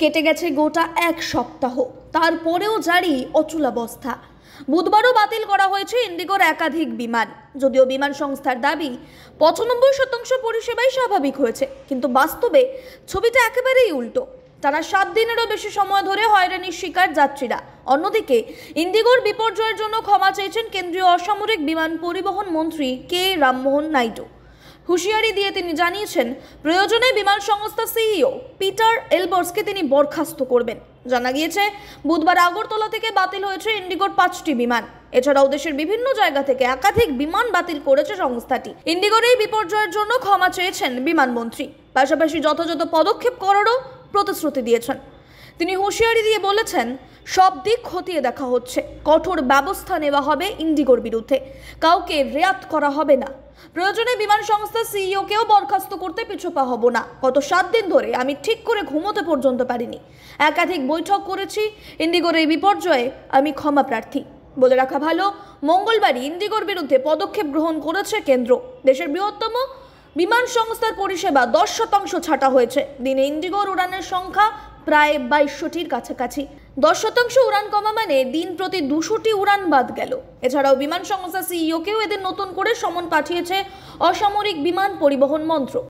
কেটে গেছে গোটা এক সপ্তাহ, তারপরেও জারি অচলাবস্থা। বুধবারও বাতিল করা হয়েছে ইন্ডিগোর একাধিক বিমান। যদিও বিমান সংস্থার দাবি 95% পরিষেবাই স্বাভাবিক হয়েছে, কিন্তু বাস্তবে ছবিটা একেবারেই উল্টো। টানা 7 দিনেরও বেশি সময় ধরে হয়রানির শিকার যাত্রীরা। অন্যদিকে ইন্ডিগোর বিপর্যয়ের জন্য ক্ষমা চেয়েছেন কেন্দ্রীয় অসামরিক বিমান পরিবহন মন্ত্রী কে রামমোহন নাইডু। হুঁশিয়ারি দিয়ে তিনি জানিয়েছেন, প্রয়োজনে বিমান সংস্থা সিইও পিটার এলবার্সকে তিনি বরখাস্ত করবেন। জানা গিয়েছে, বুধবার আগরতলা থেকে বাতিল হয়েছে ইন্ডিগোর 5টি বিমান। এছাড়াও দেশের বিভিন্ন জায়গা থেকে একাধিক বিমান বাতিল করেছে সংস্থাটি। ইন্ডিগোর এই বিপর্যয়ের জন্য ক্ষমা চেয়েছেন বিমানমন্ত্রী, পাশাপাশি যথাযথ পদক্ষেপ করারও প্রতিশ্রুতি দিয়েছেন। তিনি হুঁশিয়ারি দিয়ে বলেছেন, সব দিক খতিয়ে দেখা হচ্ছে, কঠোর ব্যবস্থা নেওয়া হবে ইন্ডিগোর বিরুদ্ধে, কাউকে রেয়াত করা হবে না। প্রয়োজনে বিমান সংস্থার সিইওকেও বরখাস্ত করতে পিছপা হব না। গত 7 দিন ধরে আমি ঠিক করে ঘুমোতে পর্যন্ত পারিনি। একাধিক বৈঠক করেছি। ইন্ডিগোর এই বিপর্যয়ে আমি ক্ষমা প্রার্থী। বলে রাখা ভালো, মঙ্গলবারই ইন্ডিগোর বিরুদ্ধে পদক্ষেপ গ্রহণ করেছে কেন্দ্র। দেশের বৃহত্তম বিমান সংস্থার পরিষেবা 10% ছাঁটা হয়েছে। দিনে ইন্ডিগোর উড়ানের সংখ্যা প্রায় 2200টির কাছাকাছি। 10% উড়ান কমা মানে দিন প্রতি 200টি উড়ান বাদ গেল। এছাড়াও বিমান সংস্থা সিইওকেও এদের নতুন করে সমন পাঠিয়েছে অসামরিক বিমান পরিবহন মন্ত্রক।